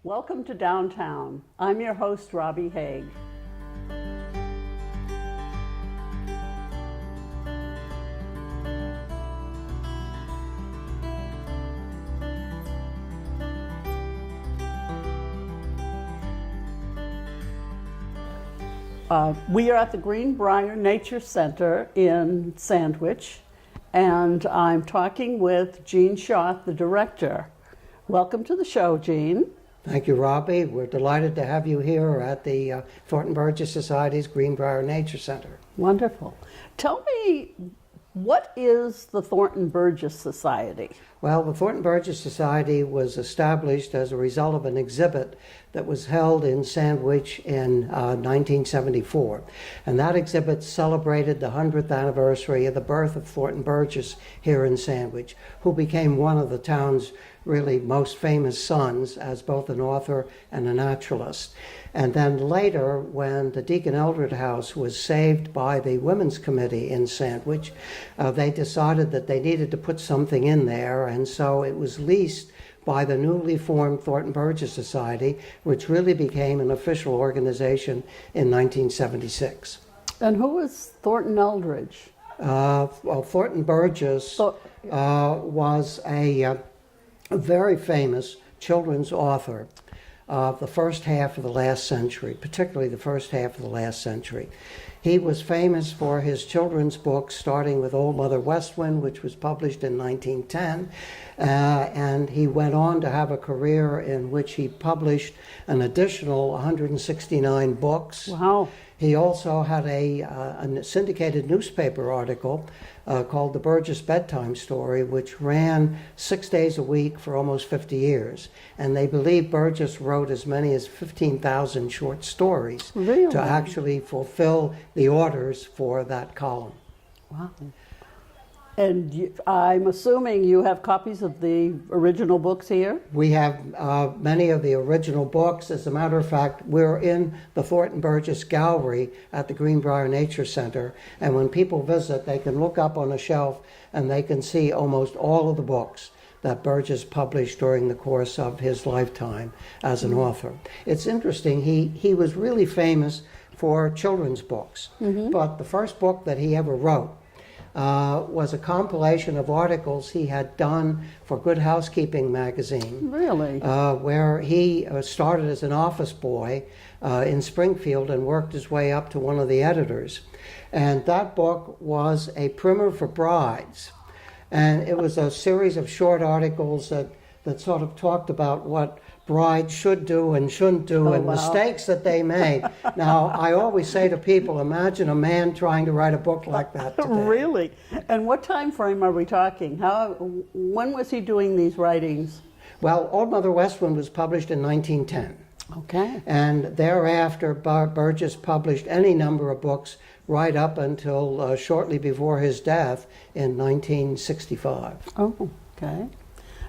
Welcome to Downtown. I'm your host, Robbie Haig. We are at the Greenbrier Nature Center in Sandwich, and I'm talking with Gene Schott, the director. Welcome to the show, Gene. Thank you, Robbie. We're delighted to have you here at the Thornton Burgess Society's Greenbrier Nature Center. Wonderful. Tell me, what is the Thornton Burgess Society? Well, the Thornton Burgess Society was established as a result of an exhibit that was held in Sandwich in 1974. And that exhibit celebrated the 100th anniversary of the birth of Thornton Burgess here in Sandwich, who became one of the town's really most famous sons as both an author and a naturalist. And then later, when the Deacon Eldred House was saved by the Women's Committee in Sandwich, they decided that they needed to put something in there, and so it was leased by the newly formed Thornton Burgess Society, which really became an official organization in 1976. And who was Thornton Eldridge? Well, Thornton Burgess was a very famous children's author of the first half of the last century, particularly the first half of the last century. He was famous for his children's books, starting with Old Mother West Wind, which was published in 1910, and he went on to have a career in which he published an additional 169 books. Wow. He also had a syndicated newspaper article called The Burgess Bedtime Story, which ran 6 days a week for almost 50 years. And they believe Burgess wrote as many as 15,000 short stories to actually fulfill the orders for that column. Wow. And I'm assuming you have copies of the original books here? We have many of the original books. As a matter of fact, we're in the Thornton Burgess Gallery at the Greenbrier Nature Center. And when people visit, they can look up on a shelf and they can see almost all of the books that Burgess published during the course of his lifetime as an author. It's interesting, he was really famous for children's books. But the first book that he ever wrote was a compilation of articles he had done for Good Housekeeping magazine. Really? Where he started as an office boy in Springfield and worked his way up to one of the editors. And that book was a primer for brides. And it was a series of short articles that sort of talked about what brides should do and shouldn't do and mistakes that they made. Now, I always say to people, imagine a man trying to write a book like that today. Really? And what time frame are we talking? When was he doing these writings? Well, Old Mother West Wind was published in 1910. Okay. And thereafter, Burgess published any number of books right up until shortly before his death in 1965. Oh, okay.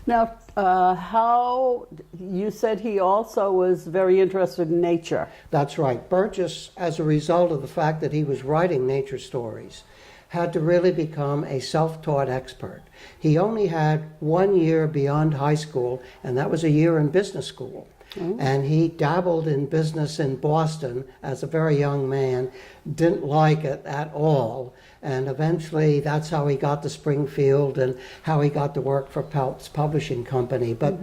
Now, how you said he also was very interested in nature. That's right. Burgess, as a result of the fact that he was writing nature stories, had to really become a self-taught expert. He only had 1 year beyond high school, and that was a year in business school. And he dabbled in business in Boston as a very young man, didn't like it at all, and eventually that's how he got to Springfield and how he got to work for Pelt's Publishing Company. But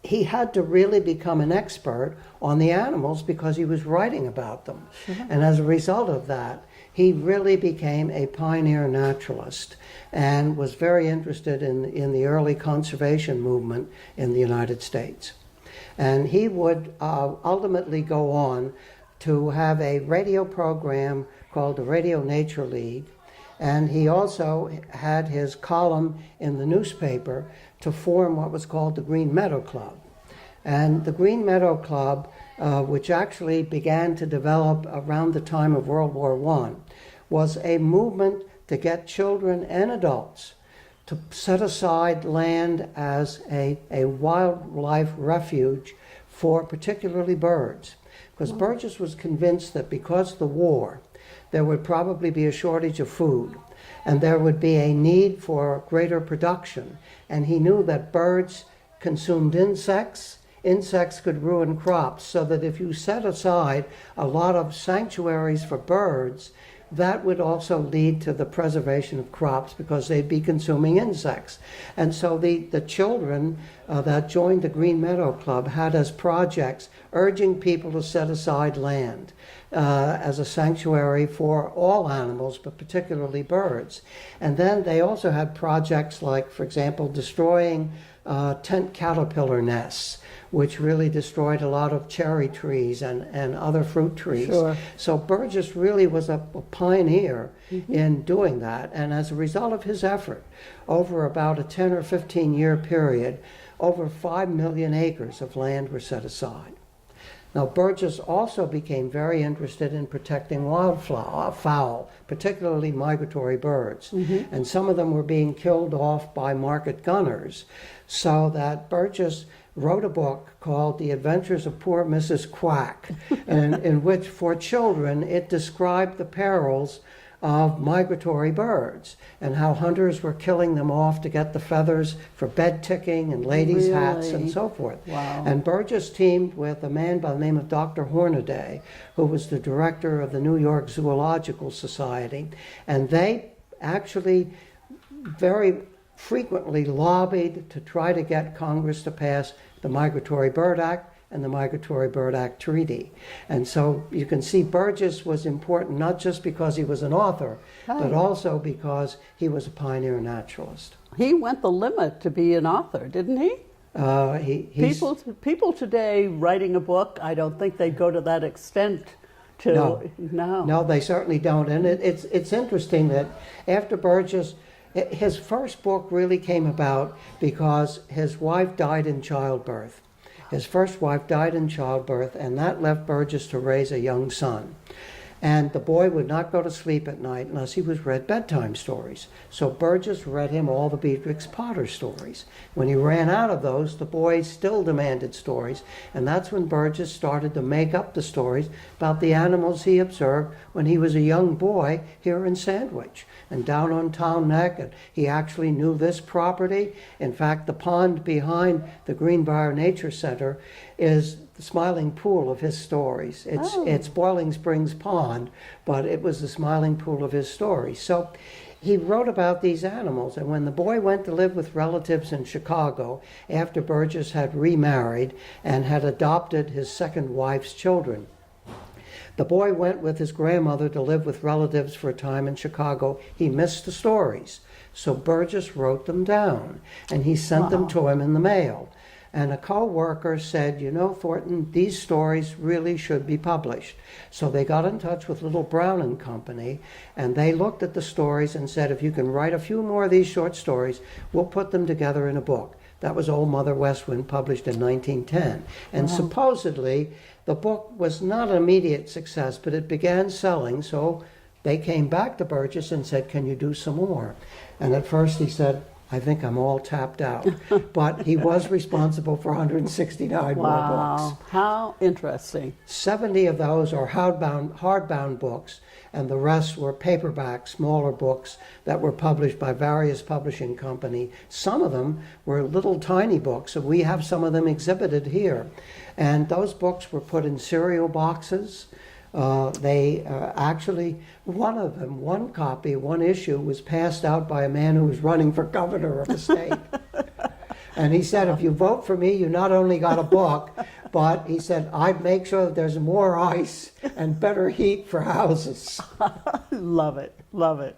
he had to really become an expert on the animals because he was writing about them. And as a result of that, he really became a pioneer naturalist and was very interested in the early conservation movement in the United States. And he would ultimately go on to have a radio program called the Radio Nature League, and he also had his column in the newspaper to form what was called the Green Meadow Club. And the Green Meadow Club, which actually began to develop around the time of World War I, was a movement to get children and adults to set aside land as a wildlife refuge for particularly birds. Because Burgess was convinced that because of the war, there would probably be a shortage of food, and there would be a need for greater production. And he knew that birds consumed insects insects could ruin crops, so that if you set aside a lot of sanctuaries for birds, that would also lead to the preservation of crops because they'd be consuming insects. And so the children that joined the Green Meadow Club had as projects urging people to set aside land as a sanctuary for all animals, but particularly birds. And then they also had projects like, for example, destroying tent caterpillar nests, which really destroyed a lot of cherry trees and other fruit trees. Sure. So Burgess really was a pioneer in doing that. And as a result of his effort, over about a 10 or 15 year period, over 5 million acres of land were set aside. Now, Burgess also became very interested in protecting wildfowl, particularly migratory birds. And some of them were being killed off by market gunners, so that Burgess wrote a book called The Adventures of Poor Mrs. Quack, in which, for children, it described the perils of migratory birds and how hunters were killing them off to get the feathers for bed ticking and ladies' hats and so forth. Wow. And Burgess teamed with a man by the name of Dr. Hornaday, who was the director of the New York Zoological Society, and they actually very frequently lobbied to try to get Congress to pass the Migratory Bird Act and the Migratory Bird Act Treaty. And so you can see Burgess was important not just because he was an author, but also because he was a pioneer naturalist. He went the limit to be an author, didn't he? People today writing a book, I don't think they go to that extent. No, they certainly don't. And it's interesting that after Burgess, his first book really came about because his wife died in childbirth. His first wife died in childbirth, and that left Burgess to raise a young son. And the boy would not go to sleep at night unless he was read bedtime stories. So Burgess read him all the Beatrix Potter stories. When he ran out of those, the boy still demanded stories, and that's when Burgess started to make up the stories about the animals he observed when he was a young boy here in Sandwich and down on Town Neck, and he actually knew this property. In fact, the pond behind the Greenbrier Nature Center is the Smiling Pool of his stories. It's Boiling Springs Pond, but it was the Smiling Pool of his stories. So he wrote about these animals, and when the boy went to live with relatives in Chicago after Burgess had remarried and had adopted his second wife's children, the boy went with his grandmother to live with relatives for a time in Chicago. He missed the stories, so Burgess wrote them down, and he sent them to him in the mail. And a co-worker said, you know, Thornton, these stories really should be published. So they got in touch with Little Brown and Company, and they looked at the stories and said, if you can write a few more of these short stories, we'll put them together in a book. That was Old Mother West Wind, published in 1910. And supposedly, the book was not an immediate success, but it began selling, so they came back to Burgess and said, can you do some more? And at first he said, I think I'm all tapped out. But he was responsible for 169 more books. How interesting. 70 of those are hardbound books, and the rest were paperback, smaller books that were published by various publishing companies. Some of them were little tiny books, and we have some of them exhibited here. And those books were put in cereal boxes. Actually, one of them, one copy, one issue, was passed out by a man who was running for governor of the state. And he said, if you vote for me, you not only got a book, but he said, I'd make sure that there's more ice and better heat for houses. Love it, love it.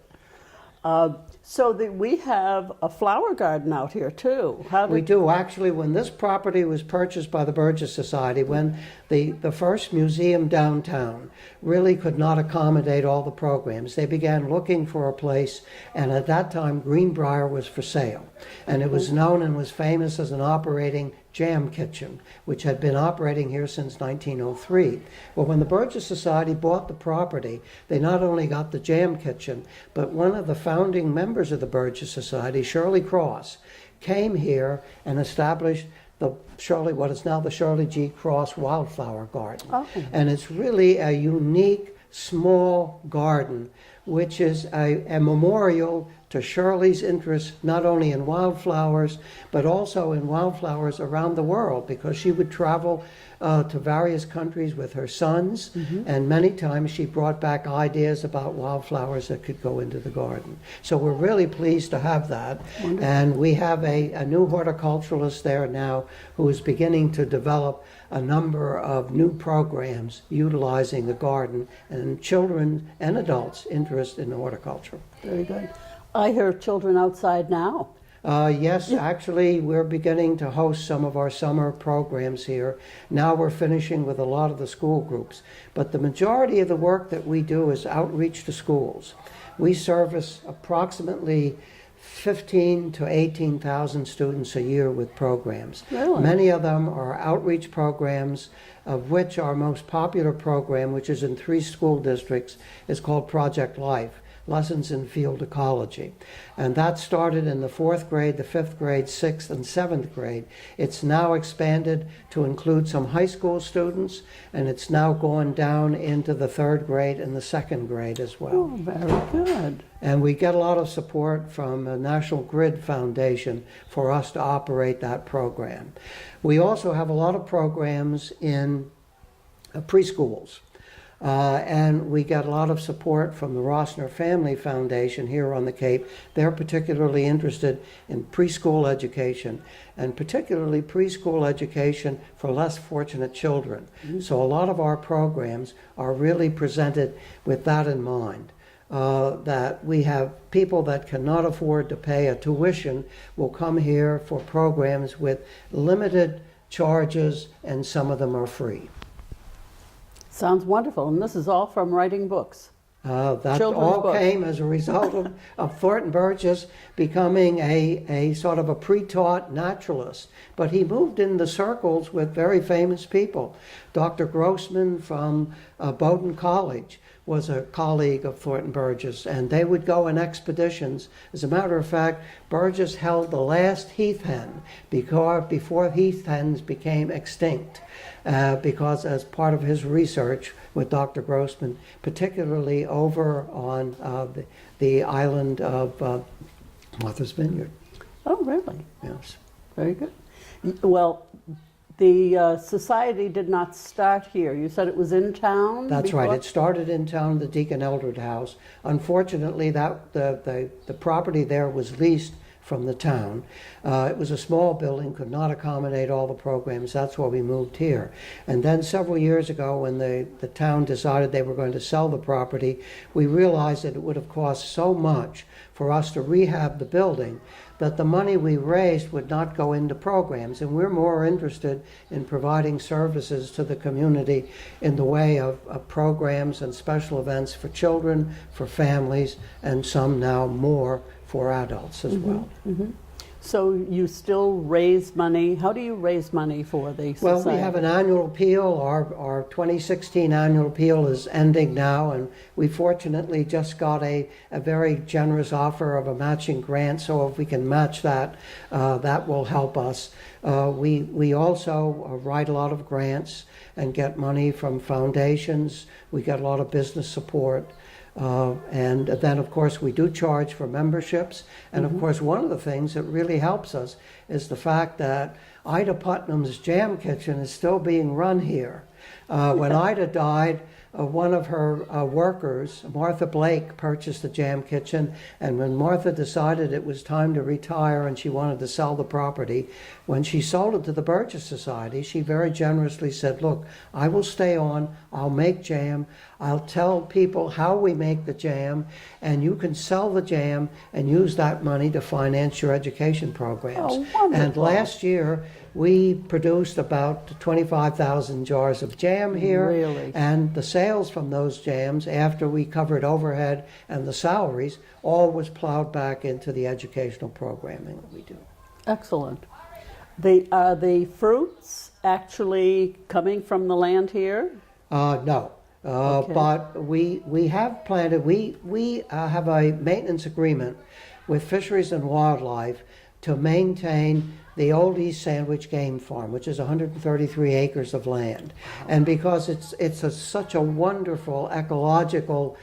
We have a flower garden out here too. We do. Actually, when this property was purchased by the Burgess Society, when the first museum downtown really could not accommodate all the programs, they began looking for a place, and at that time Greenbrier was for sale. And it was known and was famous as an operating jam kitchen, which had been operating here since 1903. Well, when the Burgess Society bought the property, they not only got the jam kitchen, but one of the founding members of the Burgess Society, Shirley Cross, came here and established what is now the Shirley G. Cross Wildflower Garden. And it's really a unique, small garden, which is a memorial to Shirley's interest not only in wildflowers, but also in wildflowers around the world, because she would travel to various countries with her sons, and many times she brought back ideas about wildflowers that could go into the garden. So we're really pleased to have that. Wonderful. And we have a new horticulturalist there now who is beginning to develop a number of new programs utilizing the garden and children and adults' interest in horticulture. Very good. I hear children outside now. Yes, actually, we're beginning to host some of our summer programs here. Now we're finishing with a lot of the school groups. But the majority of the work that we do is outreach to schools. We service approximately 15 to 18,000 students a year with programs. Really? Many of them are outreach programs, of which our most popular program, which is in 3 school districts, is called Project Life. Lessons in Field Ecology. And that started in the 4th grade, the 5th grade, 6th and 7th grade. It's now expanded to include some high school students, and it's now going down into the 3rd grade and the 2nd grade as well. Oh, very good. And we get a lot of support from the National Grid Foundation for us to operate that program. We also have a lot of programs in preschools. And we get a lot of support from the Rossner Family Foundation here on the Cape. They're particularly interested in preschool education, and particularly preschool education for less fortunate children. So a lot of our programs are really presented with that in mind. That we have people that cannot afford to pay a tuition will come here for programs with limited charges, and some of them are free. Sounds wonderful. And this is all from writing books. That Children's all books. came as a result of Thornton Burgess becoming a sort of a pre-taught naturalist. But he moved in the circles with very famous people. Dr. Grossman from Bowdoin College was a colleague of Thornton Burgess, and they would go in expeditions. As a matter of fact, Burgess held the last heath hen before heath hens became extinct. Because as part of his research with Dr. Grossman, particularly over on the island of Martha's Vineyard. Oh, really? Yes. Very good. Well, the society did not start here. You said it was in town? That's before? right. It started in town, the Deacon Eldred House. Unfortunately, the property there was leased from the town. It was a small building, could not accommodate all the programs. That's why we moved here. And then several years ago, when the town decided they were going to sell the property, we realized that it would have cost so much for us to rehab the building that the money we raised would not go into programs. And we're more interested in providing services to the community in the way of programs and special events for children, for families, and some now more for adults as well. Mm-hmm. So you still raise money. How do you raise money for the society? Well, we have an annual appeal. Our 2016 annual appeal is ending now, and we fortunately just got a very generous offer of a matching grant, so if we can match that, that will help us. We also write a lot of grants and get money from foundations. We get a lot of business support. And then, of course, we do charge for memberships. And, of course, one of the things that really helps us is the fact that Ida Putnam's Jam Kitchen is still being run here. When Ida died, one of her workers, Martha Blake, purchased the Jam Kitchen, and when Martha decided it was time to retire and she wanted to sell the property, when she sold it to the Burgess Society, she very generously said, look, I will stay on, I'll make jam, I'll tell people how we make the jam, and you can sell the jam and use that money to finance your education programs. Oh, wonderful. And last year, we produced about 25,000 jars of jam here. Really? And the sales from those jams, after we covered overhead and the salaries, all was plowed back into the educational programming that we do. Excellent. Are the fruits actually coming from the land here? No. Okay. But we have planted, we have a maintenance agreement with Fisheries and Wildlife to maintain the old East Sandwich Game Farm, which is 133 acres of land. And because it's such a wonderful ecological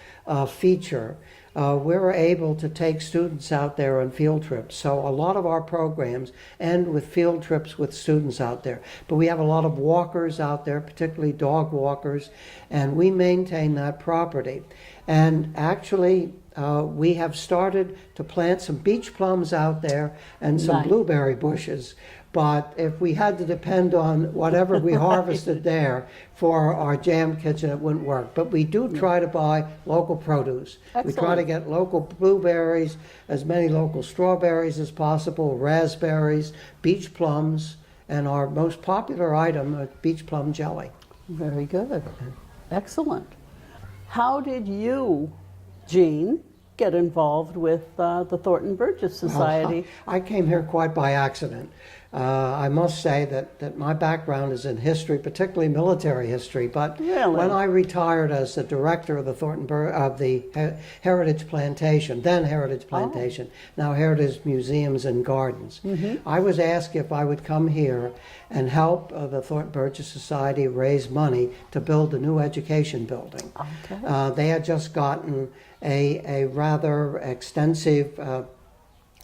feature, we're able to take students out there on field trips. So a lot of our programs end with field trips with students out there. But we have a lot of walkers out there, particularly dog walkers, and we maintain that property. And actually, we have started to plant some beach plums out there and some Nice. blueberry bushes. But if we had to depend on whatever we harvested there for our jam kitchen, it wouldn't work. But we do try to buy local produce. We try to Excellent. get local blueberries, as many local strawberries as possible, raspberries, beach plums, and our most popular item, beach plum jelly. Very good. Excellent. How did you, Jean, get involved with the Thornton Burgess Society? I came here quite by accident. I must say that my background is in history, particularly military history. But Really? when I retired as the director of the Heritage Plantation, then Heritage Plantation, now Heritage Museums and Gardens, I was asked if I would come here and help the Thornton Burgess Society raise money to build a new education building. Okay. They had just gotten a rather extensive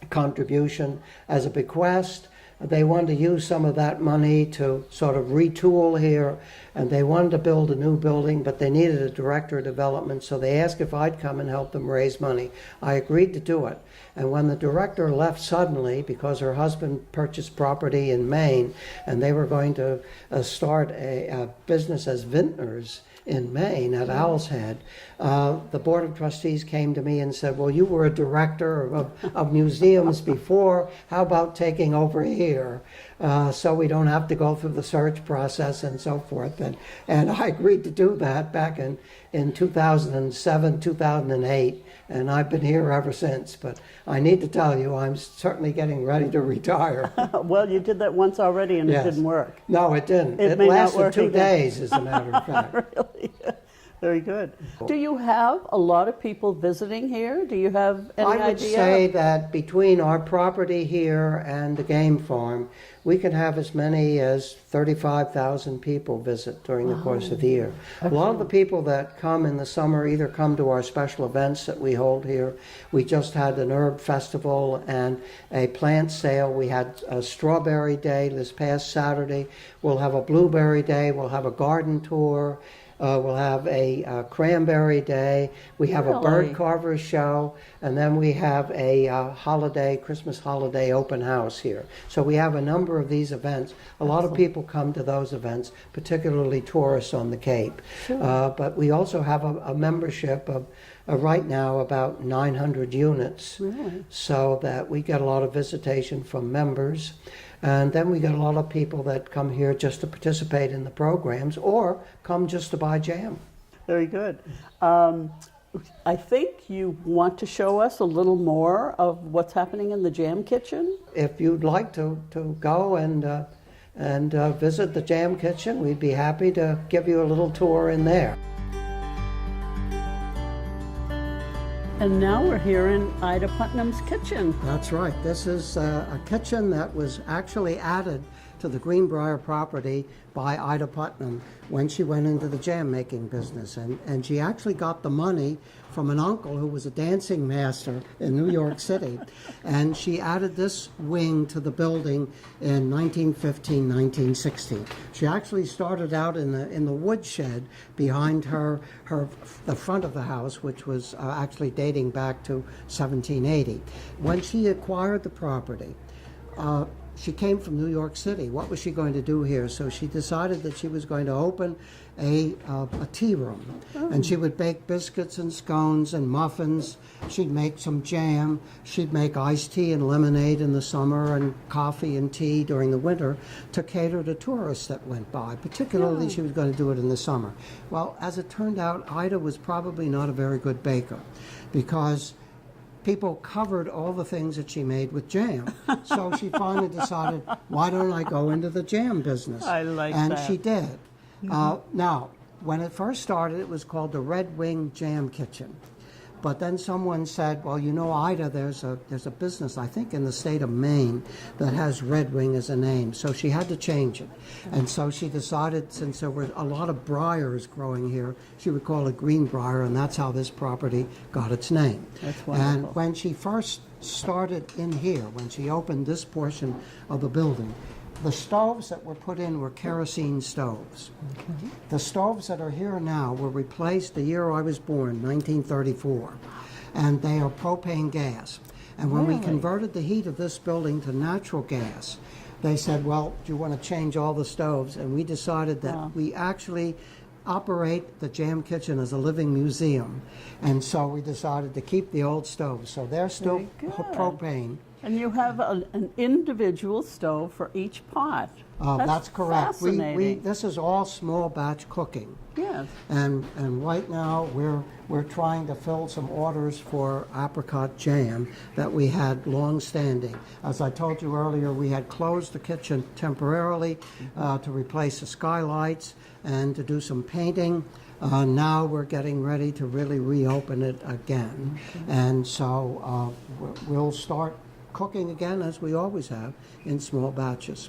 contribution as a bequest. They wanted to use some of that money to sort of retool here, and they wanted to build a new building, but they needed a director of development, so they asked if I'd come and help them raise money. I agreed to do it. And when the director left suddenly, because her husband purchased property in Maine, and they were going to start a business as vintners in Maine at Owl's Head, the Board of Trustees came to me and said, well, you were a director of museums before, how about taking over here so we don't have to go through the search process and so forth. And I agreed to do that back in 2007, 2008, and I've been here ever since. But I need to tell you, I'm certainly getting ready to retire. Well, you did that once already and Yes. it didn't work. No, it didn't. It It may not lasted work 2 again. days, as a matter of fact. Really? Very good. Do you have a lot of people visiting here? Do you have any idea? I would say that between our property here and the game farm, we can have as many as 35,000 people visit during the course of the year. A lot of the people that come in the summer either come to our special events that we hold here. We just had an herb festival and a plant sale. We had a strawberry day this past Saturday. We'll have a blueberry day. We'll have a garden tour. We'll have a cranberry day. We have a bird Really? carver show, and then we have a Christmas holiday open house here. So we have a number of these events. A lot of people come to those events, particularly tourists on the Cape. But we also have a membership of right now about 900 units, Really? so that we get a lot of visitation from members. And then we get a lot of people that come here just to participate in the programs or come just to buy jam. Very good. I think you want to show us a little more of what's happening in the jam kitchen. If you'd like to go and visit the jam kitchen, we'd be happy to give you a little tour in there. And now we're here in Ida Putnam's kitchen. That's right. This is a kitchen that was actually added to the Greenbrier property by Ida Putnam when she went into the jam making business. And she actually got the money from an uncle who was a dancing master in New York City. And she added this wing to the building in 1915, 1916. She actually started out in the woodshed behind the front of the house, which was actually dating back to 1780. When she acquired the property, she came from New York City. What was she going to do here? So she decided that she was going to open a tea room. And she would bake biscuits and scones and muffins. She'd make some jam. She'd make iced tea and lemonade in the summer and coffee and tea during the winter to cater to tourists that went by. Particularly, she was going to do it in the summer. Well, as it turned out, Ida was probably not a very good baker because people covered all the things that she made with jam. So she finally decided, why don't I go into the jam business? I like and that. she did. Now, when it first started, it was called the Red Wing Jam Kitchen. But then someone said, well, you know, Ida, there's a business, I think in the state of Maine, that has Red Wing as a name. So she had to change it. And so she decided, since there were a lot of briars growing here, she would call it Greenbrier, and that's how this property got its name. That's wonderful. And when she first started in here, when she opened this portion of the building, the stoves that were put in were kerosene stoves. Okay. The stoves that are here now were replaced the year I was born, 1934, and they are propane gas. And when we Really? converted the heat of this building to natural gas, they said, well, do you want to change all the stoves? And we decided that Wow. we actually operate the Jam Kitchen as a living museum. And so we decided to keep the old stoves. So they're still Very good. propane. And you have an individual stove for each pot. That's correct. Fascinating. This is all small batch cooking. Yes. And right now we're trying to fill some orders for apricot jam that we had long standing. As I told you earlier, we had closed the kitchen temporarily to replace the skylights and to do some painting. Now we're getting ready to really reopen it again. And so we'll start cooking again, as we always have, in small batches.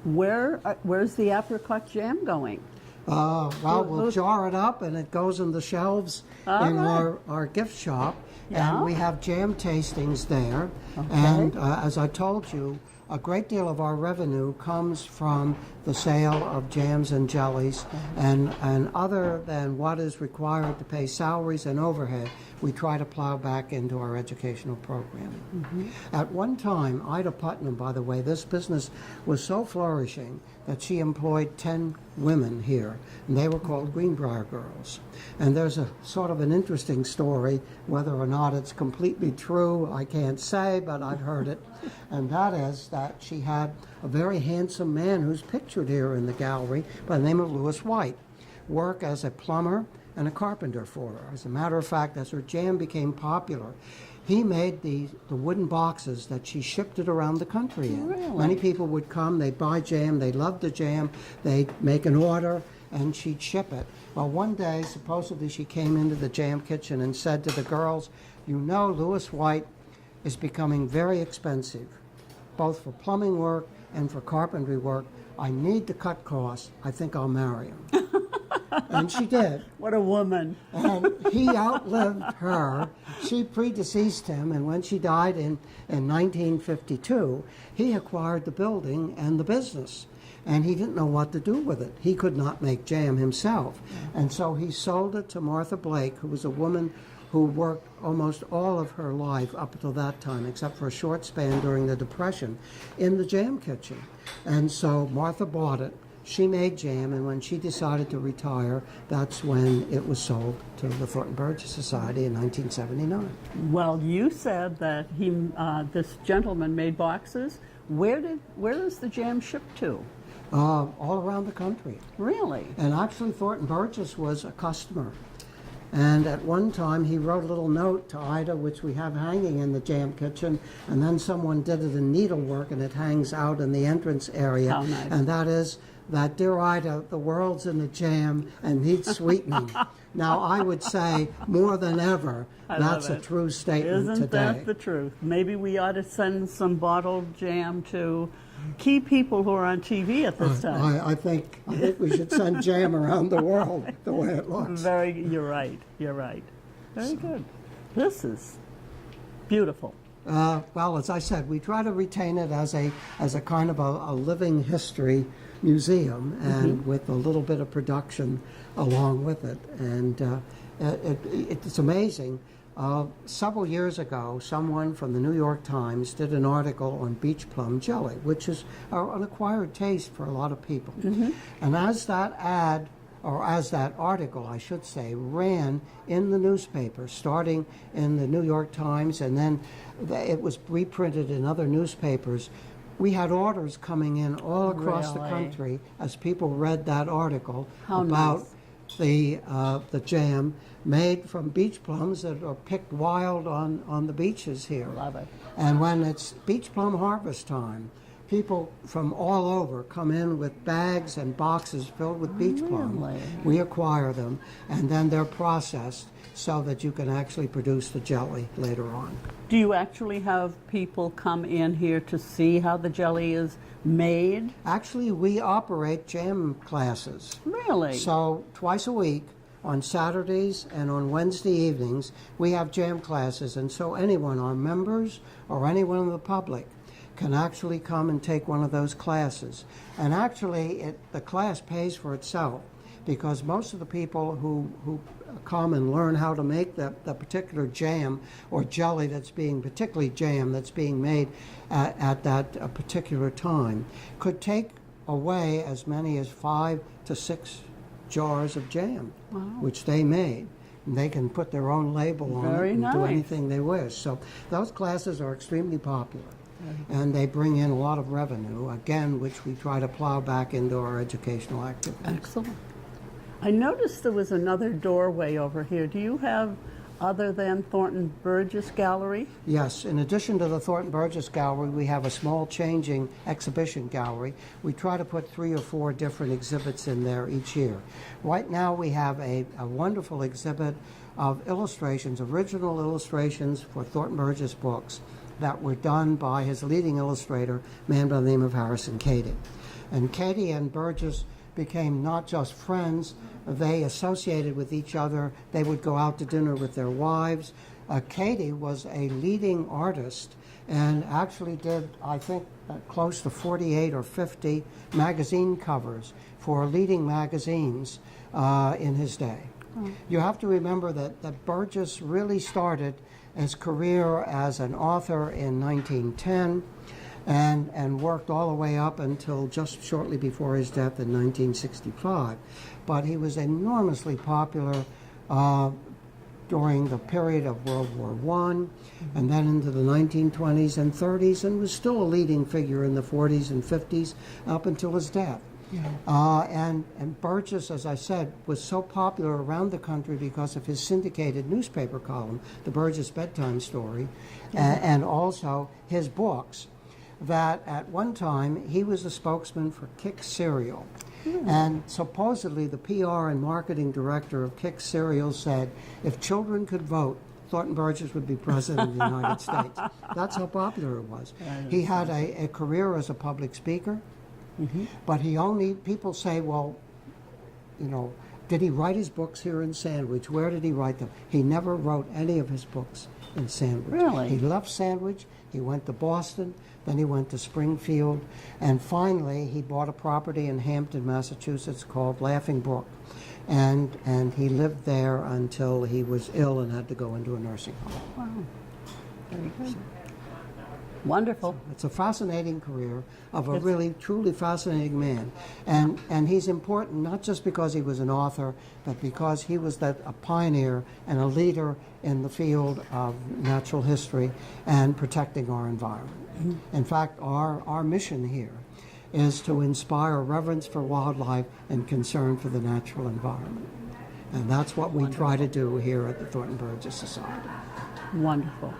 Where's the apricot jam going? Well, we'll jar it up and it goes in the shelves in our gift shop. Yeah. And we have jam tastings there. Okay. And as I told you, a great deal of our revenue comes from the sale of jams and jellies. And other than what is required to pay salaries and overhead, we try to plow back into our educational programming. At one time, Ida Putnam, by the way, this business was so flourishing that she employed 10 women here, and they were called Greenbrier Girls. And there's a sort of an interesting story, whether or not it's completely true, I can't say, but I've heard it. And that is that she had a very handsome man who's pictured here in the gallery by the name of Lewis White, work as a plumber and a carpenter for her. As a matter of fact, as her jam became popular, he made the wooden boxes that she shipped it around the country in. Really? Many people would come, they'd buy jam, they loved the jam, they'd make an order, and she'd ship it. Well, one day, supposedly she came into the jam kitchen and said to the girls, you know, Lewis White is becoming very expensive, both for plumbing work and for carpentry work. I need to cut costs. I think I'll marry him. And she did. What a woman. And he outlived her. She predeceased him, and when she died in 1952, he acquired the building and the business. And he didn't know what to do with it. He could not make jam himself. And so he sold it to Martha Blake, who was a woman who worked almost all of her life up until that time, except for a short span during the Depression, in the jam kitchen. And so Martha bought it. She made jam, and when she decided to retire, that's when it was sold to the Thornton Burgess Society in 1979. Well, you said that this gentleman made boxes. Where is the jam shipped to? All around the country. Really? And actually, Thornton Burgess was a customer. And at one time, he wrote a little note to Ida, which we have hanging in the jam kitchen, and then someone did it in needlework, and it hangs out in the entrance area. How nice. And that is that, dear Ida, the world's in the jam and needs sweetening. Now, I would say more than ever, that's a true statement Isn't today. that the truth? Maybe we ought to send some bottled jam to key people who are on TV at this time. I think we should send jam around the world the way it looks. You're right. Very good. This is beautiful. Well, as I said, we try to retain it as a kind of a living history museum, and with a little bit of production along with it. And it's amazing. Several years ago, someone from the New York Times did an article on beach plum jelly, which is an acquired taste for a lot of people. And as that article, I should say, ran in the newspaper, starting in the New York Times, and then it was reprinted in other newspapers, we had orders coming in all across the Really? country as people read that article How about nice. the jam made from beach plums that are picked wild on the beaches here. Love it. And when it's beach plum harvest time, people from all over come in with bags and boxes filled with beach plum. Really? We acquire them, and then they're processed so that you can actually produce the jelly later on. Do you actually have people come in here to see how the jelly is made? Actually, we operate jam classes. Really? So twice a week, on Saturdays and on Wednesday evenings, we have jam classes, and so anyone, our members or anyone in the public, can actually come and take one of those classes. And actually, the class pays for itself, because most of the people who come and learn how to make the particular jam or jelly that's being, particularly jam that's being made at that particular time, could take away as many as 5 to 6 jars of jam, wow, which they made. And they can put their own label on Very it and do nice. anything they wish. So those classes are extremely popular. And they bring in a lot of revenue, again, which we try to plow back into our educational activities. Excellent. I noticed there was another doorway over here. Do you have, other than Thornton Burgess Gallery? Yes, in addition to the Thornton Burgess Gallery, we have a small changing exhibition gallery. We try to put 3 or 4 different exhibits in there each year. Right now we have a wonderful exhibit of illustrations, original illustrations for Thornton Burgess books that were done by his leading illustrator, a man by the name of Harrison Cady. And Cady and Burgess became not just friends, they associated with each other. They would go out to dinner with their wives. Cady was a leading artist and actually did, I think, close to 48 or 50 magazine covers for leading magazines in his day. You have to remember that Burgess really started his career as an author in 1910 and worked all the way up until just shortly before his death in 1965. But he was enormously popular during the period of World War I and then into the 1920s and 30s, and was still a leading figure in the 40s and 50s up until his death. Yeah. And Burgess, as I said, was so popular around the country because of his syndicated newspaper column, the Burgess Bedtime Story, and also his books, that at one time he was the spokesman for Kix Cereal. And supposedly the PR and marketing director of Kix Cereal said, if children could vote, Thornton Burgess would be president of the United States. That's how popular it was. He had a career as a public speaker. But he only, people say, well, you know, did he write his books here in Sandwich? Where did he write them? He never wrote any of his books in Sandwich. Really? He left Sandwich, he went to Boston, then he went to Springfield, and finally he bought a property in Hampton, Massachusetts called Laughing Brook. And he lived there until he was ill and had to go into a nursing home. Wow. Very good. Wonderful. It's a fascinating career of a really, truly fascinating man. And he's important not just because he was an author, but because he was a pioneer and a leader in the field of natural history and protecting our environment. In fact, our mission here is to inspire reverence for wildlife and concern for the natural environment. And that's what we try to do here at the Thornton Burgess Society. Wonderful.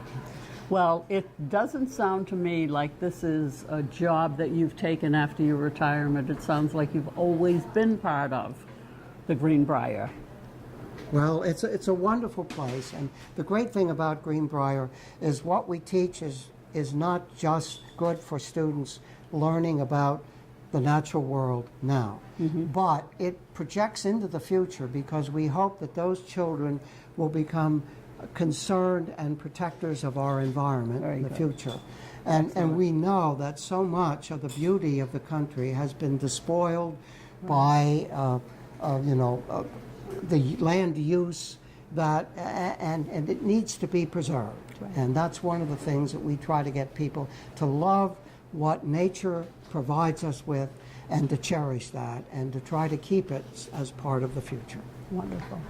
Well, it doesn't sound to me like this is a job that you've taken after your retirement. It sounds like you've always been part of the Greenbrier. Well, it's a wonderful place, and the great thing about Greenbrier is what we teach is not just good for students learning about the natural world now, but it projects into the future, because we hope that those children will become concerned and protectors of our environment in the future. And we know that so much of the beauty of the country has been despoiled by the land use and it needs to be preserved. And that's one of the things that we try to get people to love what nature provides us with, and to cherish that, and to try to keep it as part of the future. Wonderful.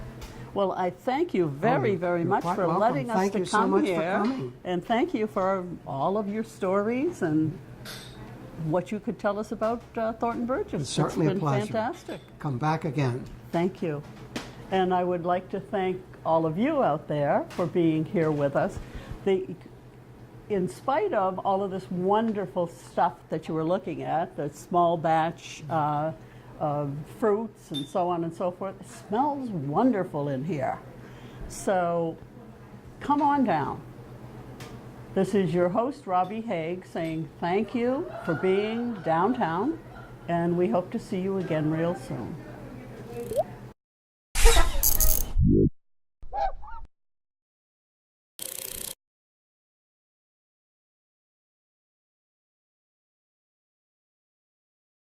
Well, I thank you very, very much for letting us Thank to you so come much here. for coming. And thank you for all of your stories and what you could tell us about Thornton Burgess. It's certainly a been pleasure. Fantastic. Come back again. Thank you. And I would like to thank all of you out there for being here with us. in spite of all of this wonderful stuff that you were looking at, the small batch fruits and so on and so forth, it smells wonderful in here. So come on down. This is your host, Robbie Haig, saying thank you for being downtown, and we hope to see you again real soon.